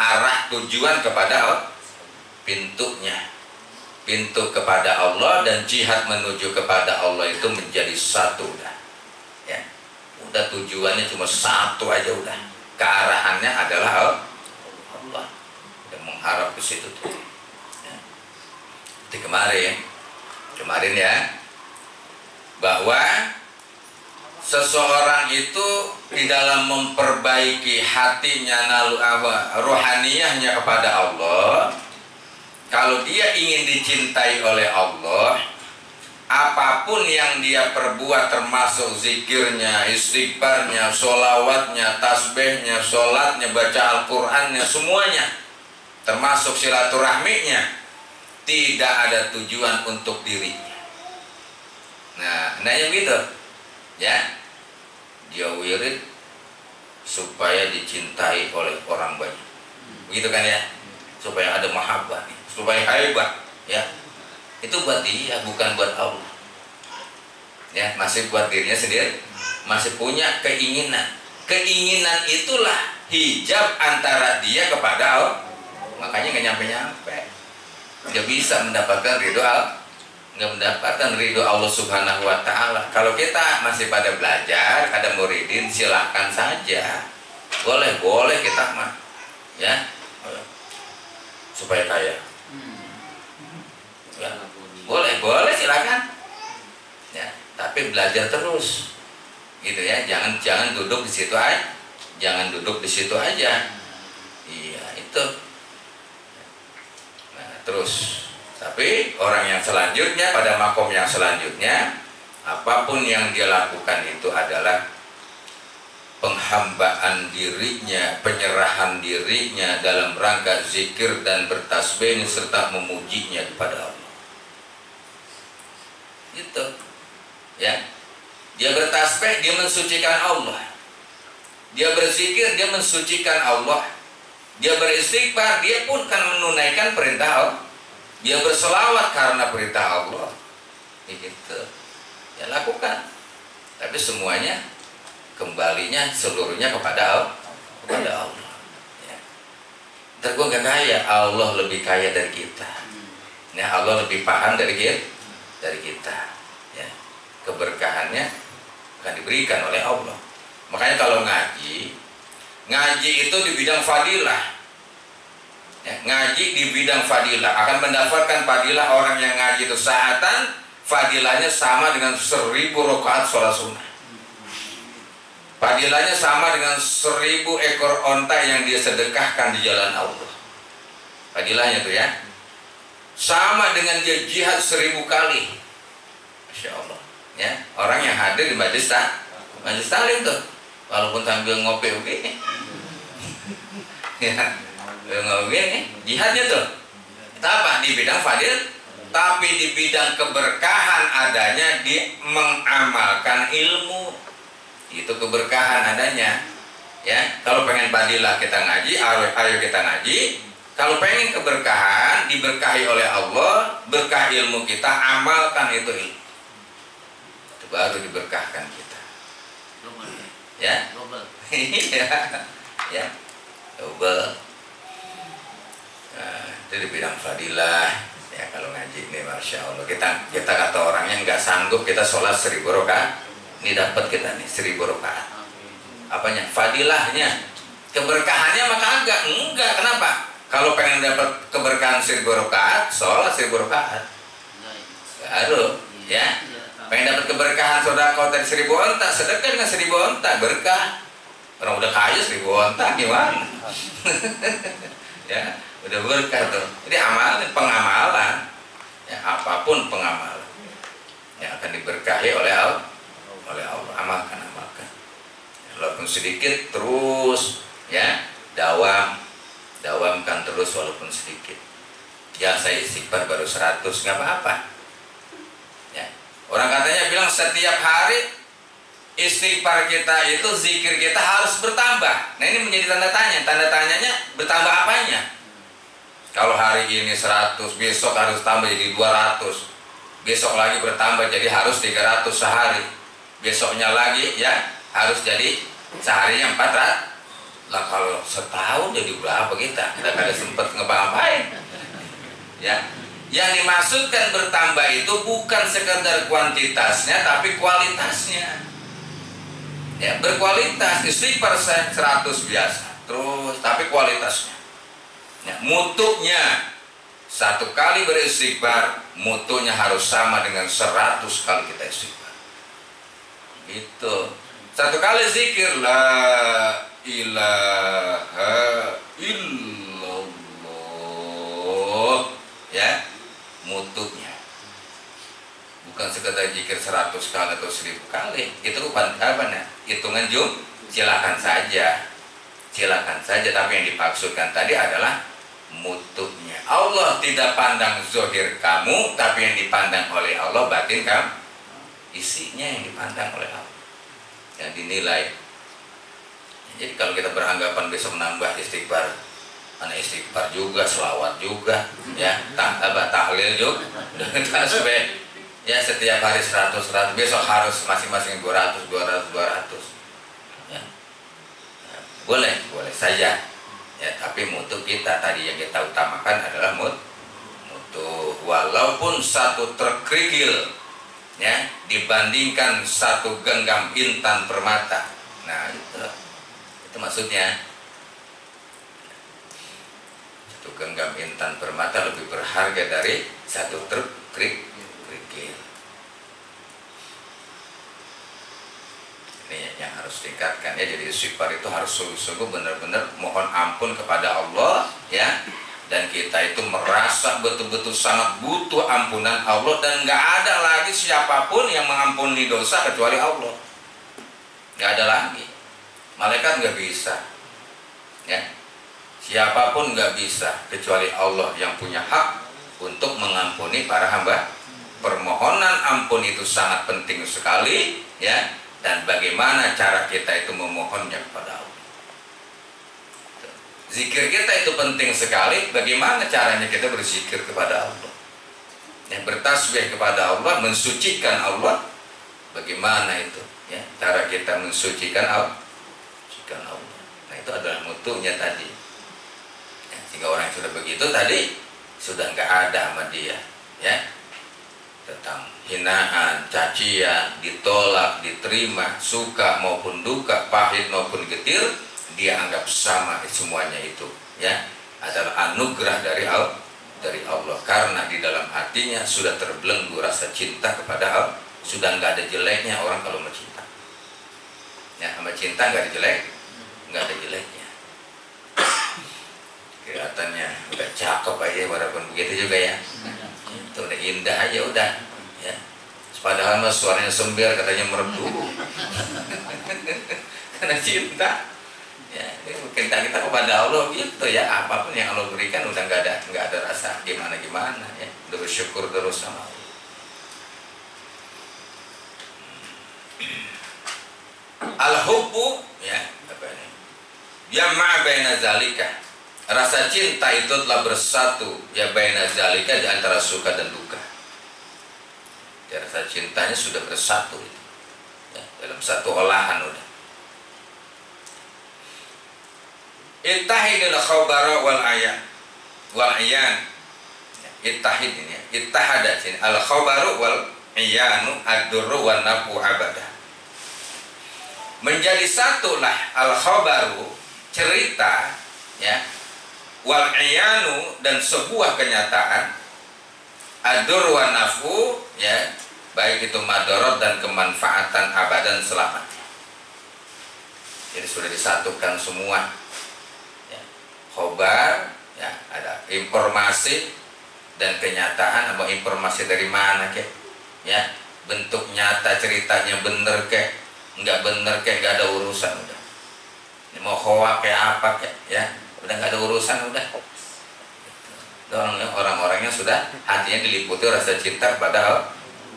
arah tujuan kepada Allah, pintu kepada Allah dan jihad menuju kepada Allah itu menjadi satu udah. Ya, udah tujuannya cuma satu aja udah. Kearahannya adalah Allah. Dan mengharap ke situ tuh. Kemarin ya, bahwa seseorang itu di dalam memperbaiki hatinya, rohaniyahnya kepada Allah, kalau dia ingin dicintai oleh Allah, apapun yang dia perbuat termasuk zikirnya, istighfarnya, sholawatnya, tasbihnya, sholatnya, baca Al-Qurannya, semuanya termasuk silaturahminya, tidak ada tujuan untuk dirinya. Nah, yang gitu ya, dia wirid supaya dicintai oleh orang banyak, begitu kan ya, supaya ada mahabbah, supaya hebat ya. Itu buat dia, bukan buat Allah ya, masih buat dirinya sendiri, masih punya keinginan itulah hijab antara dia kepada Allah. Makanya nggak nyampe dia bisa mendapatkan ridho Allah, nggak mendapatkan ridho Allah Subhanahu wa Ta'ala. Kalau kita masih pada belajar, ada muridin, silakan saja, boleh kita mah ya, supaya kaya ya, boleh silakan ya, tapi belajar terus gitu ya, jangan duduk di situ aja, iya itu. Terus, tapi orang yang selanjutnya, pada makom yang selanjutnya, apapun yang dia lakukan itu adalah penghambaan dirinya, penyerahan dirinya dalam rangka zikir dan bertasbih serta memujinya kepada Allah. Itu, ya. Dia bertasbih, dia mensucikan Allah. Dia berzikir, dia mensucikan Allah. Dia beristighfar, dia pun akan menunaikan perintah Allah. Dia berselawat karena perintah Allah. gitu. Ya lakukan, tapi semuanya kembalinya seluruhnya kepada Allah. Ya. Ntar gue gak kaya, Allah lebih kaya dari kita. Ya, Allah lebih paham dari kita. Ya. Keberkahannya akan diberikan oleh Allah. Makanya kalau ngaji itu di bidang fadilah. Ya, ngaji di bidang fadilah akan mendapatkan fadilah. Orang yang ngaji itu sa'atan, fadilahnya sama dengan 1000 rakaat sholat sunnah. Fadilahnya sama dengan 1000 ekor onta yang dia sedekahkan di jalan Allah. Fadilahnya tuh ya, sama dengan dia jihad 1000 kali. Masya Allah. Ya, orang yang hadir di majlis taklim tuh, walaupun sambil ngopi begini, ya, ngopi nih, jihadnya tuh. Apa? Di bidang fadil, tapi di bidang keberkahan adanya di mengamalkan ilmu. Itu keberkahan adanya. Ya, kalau pengen fadilah kita ngaji, ayo kita ngaji. Kalau pengen keberkahan, diberkahi oleh Allah, berkah ilmu kita, amalkan itu ilmu. Itu baru diberkahkan kita. Ya, iya, ya, double. Nah, itu di bidang fadilah. Ya, kalau ngaji ini, masya Allah, kita kata orangnya nggak sanggup kita sholat 1000 rakaat. Ini dapat kita nih 1000 rakaat. Apanya? Fadilahnya, keberkahannya maka enggak. Kenapa? Kalau pengen dapat keberkahan 1000 rakaat, sholat 1000 rakaat. Baru, ya. Pengen dapat keberkahan sedekah dari 1000 onta, sedekah dengan 1000 onta, berkah. Orang udah kaya 1000 onta gimana? Ya, udah berkah tuh. Jadi pengamalan, ya, apapun pengamalan yang akan diberkahi oleh Allah. Amalkan. Walaupun sedikit terus, ya, dawamkan terus walaupun sedikit. Ya, saya istighfar baru 100, nggak apa-apa. Ya. Orang katanya bilang setiap hari istighfar kita itu, zikir kita harus bertambah. Nah, ini menjadi tanda tanya. Tanda tanyanya bertambah apanya? Kalau hari ini 100, besok harus tambah jadi 200. Besok lagi bertambah jadi harus 300 sehari. Besoknya lagi ya harus jadi seharinya 400. Lah kalau setahun jadi berapa kita? Kita kada sempat ngapa-ngapain. Ya. Yang dimaksudkan bertambah itu bukan sekedar kuantitasnya tapi kualitasnya. Ya, berkualitas. Istighfar 100 biasa. Terus tapi kualitasnya. Ya, mutunya 1 kali beristighfar, mutunya harus sama dengan 100 kali kita istighfar. Gitu. 1 kali zikir la ilaha illallah, ya, mutunya bukan sekedar zikir 100 kali atau 1000 kali. Itu bukan apa nih? Hitungan silakan saja, tapi yang dimaksudkan tadi adalah mutunya. Allah tidak pandang zohir kamu, tapi yang dipandang oleh Allah batin kamu. Isinya yang dipandang oleh Allah, yang dinilai. Jadi kalau kita beranggapan besok menambah istighfar, mana istighfar juga, selawat juga, ya, tahlil juga, tasbih, ya, setiap hari 100, besok harus masing-masing 200. Ya. Ya, boleh saja. Ya, tapi mutu kita tadi yang kita utamakan adalah mutu, walaupun 1 terkerikil, ya, dibandingkan 1 genggam intan permata. Nah, itu maksudnya. 1 genggam intan permata lebih berharga dari 1 terkerikil. Ini yang harus tingkatkan, ya. Jadi istighfar itu harus sungguh-sungguh benar-benar mohon ampun kepada Allah, ya. Dan kita itu merasa betul-betul sangat butuh ampunan Allah, dan nggak ada lagi siapapun yang mengampuni dosa kecuali Allah. Nggak ada lagi. Malaikat nggak bisa, ya. Siapapun nggak bisa kecuali Allah yang punya hak untuk mengampuni para hamba. Permohonan ampun itu sangat penting sekali, ya. Dan bagaimana cara kita itu memohonnya kepada Allah. Zikir kita itu penting sekali. Bagaimana caranya kita berzikir kepada Allah. yang bertasbih kepada Allah, mensucikan Allah. Bagaimana itu ya cara kita mensucikan Allah? Nah itu adalah mutunya tadi ya, sehingga orang yang sudah begitu tadi sudah nggak ada sama dia ya, tentang hinaan, cacian, ditolak, diterima, suka maupun duka, pahit maupun getir, dia anggap sama semuanya itu ya adalah anugerah dari Allah, karena di dalam hatinya sudah terbelenggu rasa cinta kepada Allah. Sudah nggak ada jeleknya orang kalau mencinta ya, sama cinta nggak ada jeleknya. Kelihatannya udah cakep aja walaupun begitu juga ya, itu udah indah aja udah ya, padahal mas suaranya sembil, katanya merdu karena cinta ya. Cinta kita kepada Allah gitu ya, apapun yang Allah berikan udah nggak ada rasa gimana ya, udah bersyukur terus sama Allah. Al-hubbu ya apa ini? Yamma baina zalika. Rasa cinta itu telah bersatu ya baina zalika, di antara suka dan duka. Ya, rasa cintanya sudah bersatu ya, dalam satu olahan udah. Ittahidul khabara wal ayan. Ittahid ini ya. Ittahada sini al khabaru wal iyanu ad-durru wan nafu abada. Menjadi satulah al-khabaru, cerita ya, wal iyanu, dan sebuah kenyataan, ad-dur wa nafu ya, baik itu madarat dan kemanfaatan abadan selamanya. Jadi sudah disatukan semua ya. Khabar ya, ada informasi dan kenyataan. Apa informasi dari mana kek ya, bentuk nyata ceritanya bener kek, nggak bener kayak nggak ada urusan udah. Ini mau hoak kayak apa kayak ya, udah nggak ada urusan udah. Orang-orangnya sudah hatinya diliputi rasa cinta kepada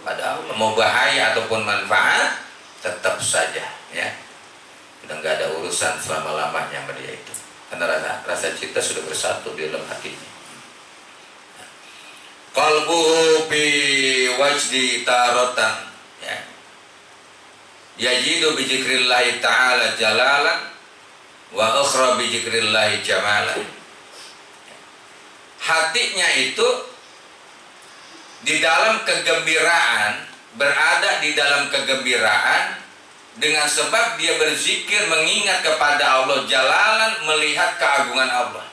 Allah. Mau bahaya ataupun manfaat tetap saja ya, udah nggak ada urusan selama lamanya sama dia itu, karena rasa cinta sudah bersatu di dalam hatinya. Qalbu bi wajdi tarotan ya, yajidu bi dzikrillahi ta'ala jalalan wa ukhra bi dzikrillahi jamalan. Hatinya itu di dalam kegembiraan, berada di dalam kegembiraan dengan sebab dia berzikir mengingat kepada Allah, jalalan melihat keagungan Allah.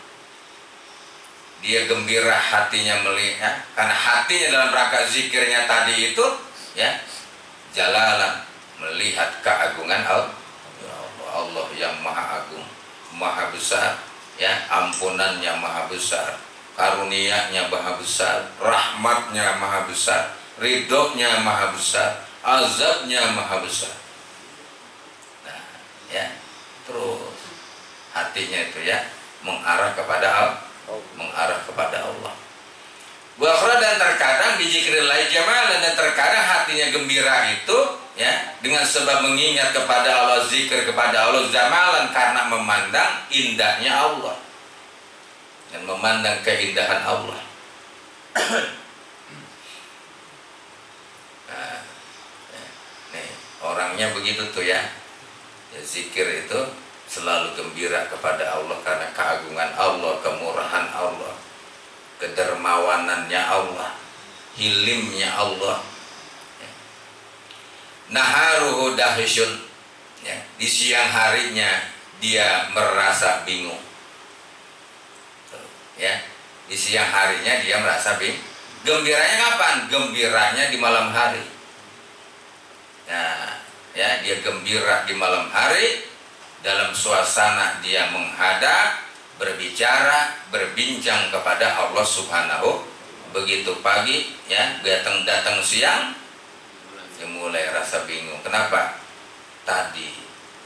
Dia gembira hatinya melihat, karena hatinya dalam rangka zikirnya tadi itu ya, jalalan melihat keagungan Allah. Allah yang maha agung, maha besar ya, ampunannya maha besar, karunia-Nya maha besar, rahmatnya maha besar, ridho-Nya maha besar, azab-Nya maha besar. Nah ya, terus hatinya itu ya mengarah kepada Allah, Bukhara, dan terkadang bizikrillah jamalan, dan terkadang hatinya gembira itu ya dengan sebab mengingat kepada Allah, zikir kepada Allah, jamalan, karena memandang indahnya Allah dan memandang keindahan Allah. Nah, nih orangnya begitu tuh ya, zikir itu selalu gembira kepada Allah karena keagungan Allah, kemurahan Allah, kedermawanannya Allah, hilimnya Allah. Naharuhu dahisyun ya, di siang harinya dia merasa bingung ya, di siang harinya dia merasa bingung. Gembiranya kapan? Gembiranya di malam hari. Nah ya, dia gembira di malam hari dalam suasana dia menghadap, berbicara, berbincang kepada Allah Subhanahu. Begitu pagi ya, datang siang dia mulai rasa bingung. Kenapa? Tadi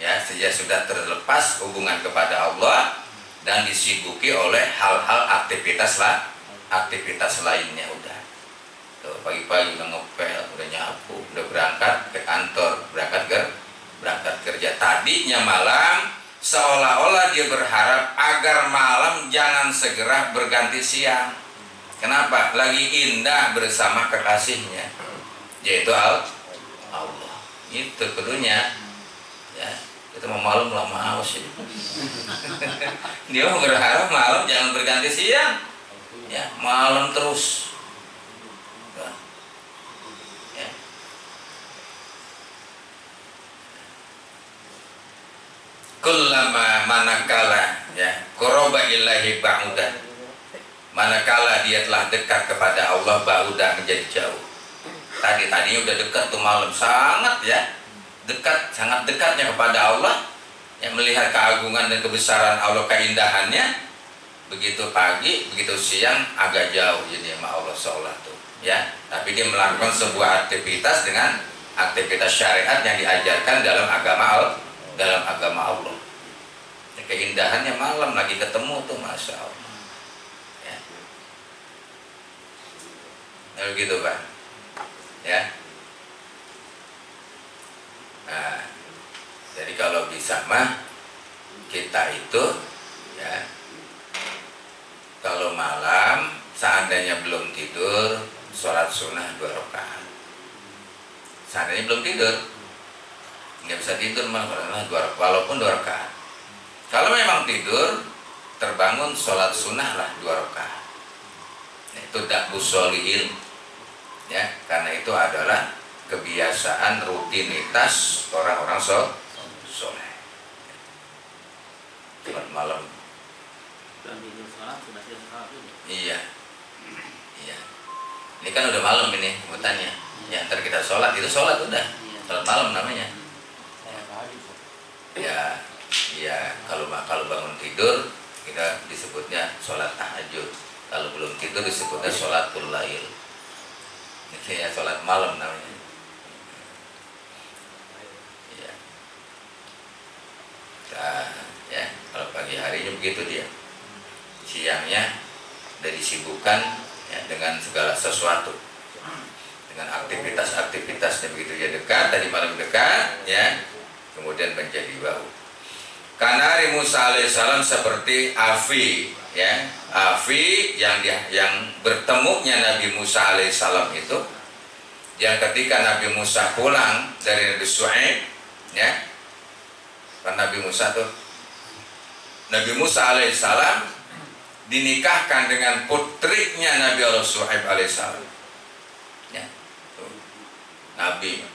ya, sejak sudah terlepas hubungan kepada Allah dan disibuki oleh hal-hal aktivitas lainnya. Udah tuh, pagi-pagi udah ngepel, udah nyapu, udah berangkat ke kantor, berangkat kerja. Tadinya malam, seolah-olah dia berharap agar malam jangan segera berganti siang. Kenapa? Lagi indah bersama kekasihnya, yaitu Allah. Itu kudunya. Ya, itu mau malam lama sih. Dia mau berharap malam jangan berganti siang. Ya, malam terus. Ya. Kullama manakala ya quraba ilahi ba'udah, manakala dia telah dekat kepada Allah ba'udah menjadi jauh. Tadinya udah dekat tuh malam, sangat ya dekat, sangat dekatnya kepada Allah, yang melihat keagungan dan kebesaran Allah, keindahannya. Begitu pagi, begitu siang agak jauh jadi sama Allah seolah tuh ya. Tapi dia melakukan sebuah aktivitas dengan aktivitas syariat yang diajarkan dalam agama Allah. Ya, keindahannya malam lagi ketemu tuh, masya Allah. Ya. Nah, begitu Pak. Ya. Nah, jadi kalau bisa mah kita itu ya, kalau malam seandainya belum tidur, sholat sunnah 2 rakaat. Seandainya belum tidur, nggak bisa tidur malah, walaupun 2 rakaat. Kalau memang tidur, terbangun sholat sunnah lah 2 rakaat. Nah, itu dakbus sholihin, ya, karena itu adalah kebiasaan rutinitas orang-orang soleh. Sholat malam. Iya. Ini kan udah malam ini sebutannya. Ya, ntar kita sholat, itu sholat udah. Sholat malam namanya. Ya, kalau bangun tidur kita disebutnya sholat tahajud. Kalau belum tidur disebutnya sholatul lail. Itu ya sholat malam namanya. Ya. Nah, ya, kalau pagi harinya begitu dia. Siangnya dari sibukan ya, dengan segala sesuatu, dengan aktivitasnya begitu ya, dekat tadi malam dekat ya, kemudian menjadi bau. Kanari Musa alaihissalam seperti api ya, api yang bertemunya Nabi Musa alaihissalam itu, yang ketika Nabi Musa pulang dari Nabi Syuaib ya, kan Nabi Musa alaihissalam dinikahkan dengan putrinya Nabi Allah Syuaib alaihissalam. Ya. Nabi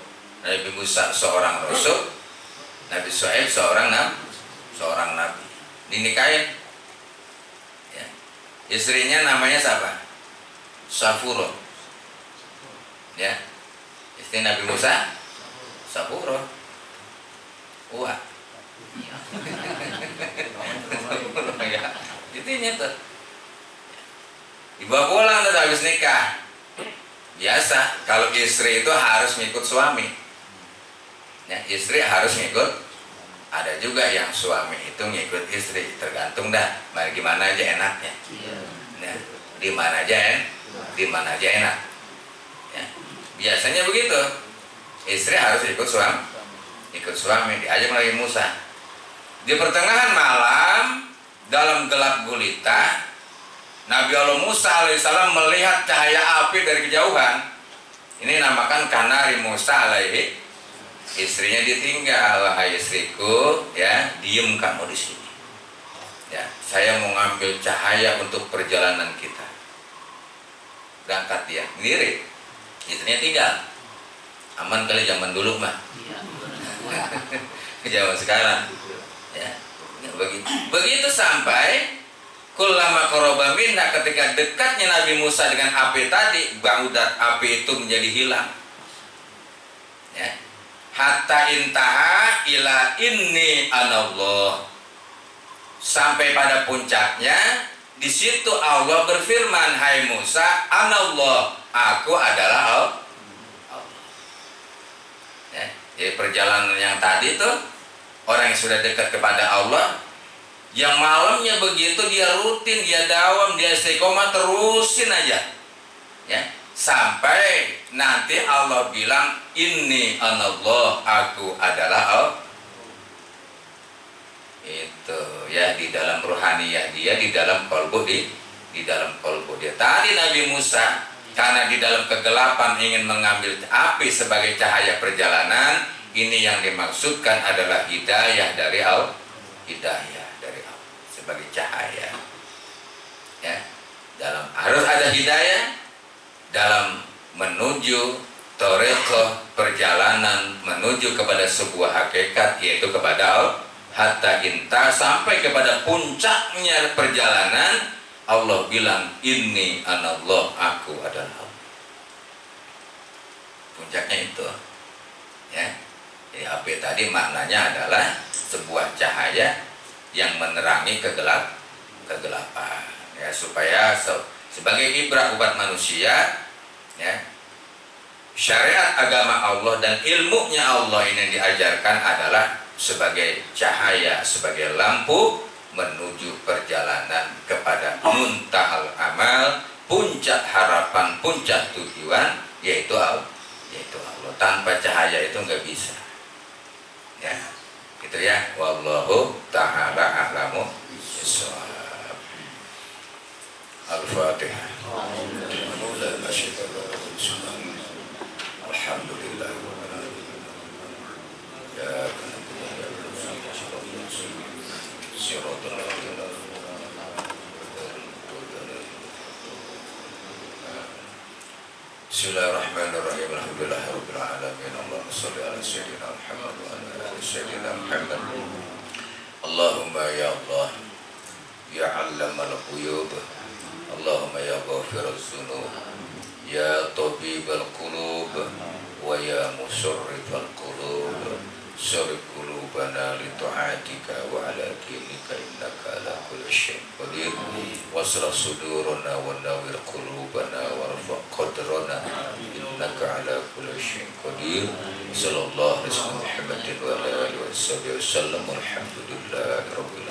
Musa seorang rasul, Nabi Syuaib seorang nabi. Dinikahin. Ya. Istrinya namanya siapa? Safuro. Ya. Istri Nabi Musa Safuro. Wah. Ya. Intinya tuh dibawa pulang tuh habis nikah. Biasa kalau istri itu harus ngikut suami ya, istri harus ngikut. Ada juga yang suami itu ngikut istri, tergantung dah gimana aja enaknya ya, di mana aja enak ya. Biasanya begitu, istri harus ikut suami. Diajak Nabi Musa di pertengahan malam dalam gelap gulita, Nabi Allah Musa alaihissalam melihat cahaya api dari kejauhan. Ini namakan kanari Musa alaihi. Istrinya ditinggal, wahai istriku, ya, diem kamu di sini. Ya, saya mau ngambil cahaya untuk perjalanan kita. Berangkat dia, sendiri. Istrinya tinggal. Aman kali zaman dulu mah. Zaman sekarang. Ya. Begitu sampai kullama qoroba minna, ketika dekatnya Nabi Musa dengan api tadi, baudat, api itu menjadi hilang ya. Hatta intaha ila inni anallah, sampai pada puncaknya. Di situ Allah berfirman, hai Musa, anallah, aku adalah Allah ya. Jadi perjalanan yang tadi tuh, orang yang sudah dekat kepada Allah, yang malamnya begitu dia rutin, dia dawam, dia istiqomah, terusin aja ya, sampai nanti Allah bilang inni anallah, aku adalah Allah. Itu ya, di dalam ruhaniyah dia, di dalam qalbu di dalam kalbu dia. Tadi Nabi Musa karena di dalam kegelapan ingin mengambil api sebagai cahaya perjalanan, ini yang dimaksudkan adalah hidayah dari Allah, hidayah dari Allah sebagai cahaya. Ya, harus ada hidayah dalam menuju thariqah perjalanan menuju kepada sebuah hakikat, yaitu kepada Allah. Hatta inta, sampai kepada puncaknya perjalanan, Allah bilang inni anallah, aku adalah Allah. Puncaknya itu, ya. Jadi api tadi maknanya adalah sebuah cahaya yang menerangi kegelapan, ya, supaya sebagai ibrah umat manusia, ya, syariat agama Allah dan ilmunya Allah ini yang diajarkan adalah sebagai cahaya, sebagai lampu menuju perjalanan kepada muntahal amal, puncak harapan, puncak tujuan, yaitu Allah. Tanpa cahaya itu nggak bisa. Ya, gitu ya. Wallahu ta'ala a'lamu bishawab. Al-Fatihah. Alhamdulillah. Ya. Bismillahirrahmanirrahim. Alhamdulillahirabbil alamin. Allahumma shalli ala sayyidina Muhammad wa ala ali sayyidina Muhammad. Allahumma ya Allah, ya 'allamal ghuyub, Allahumma ya ghafiruz dzunub, ya tabibal qulub, wa ya musarrifal qulub, sarif qulubana li ta'atika wa ala dinika innaka ala kulli syai'in qadir. Wasrah sudurana wa nawwir qulubana warfa' qadrana innaka ala kulli syai'in qadir. Sallallahu alaihi wa sallam Muhammadin wa ala alihi wasallam. Alhamdulillahi rabbil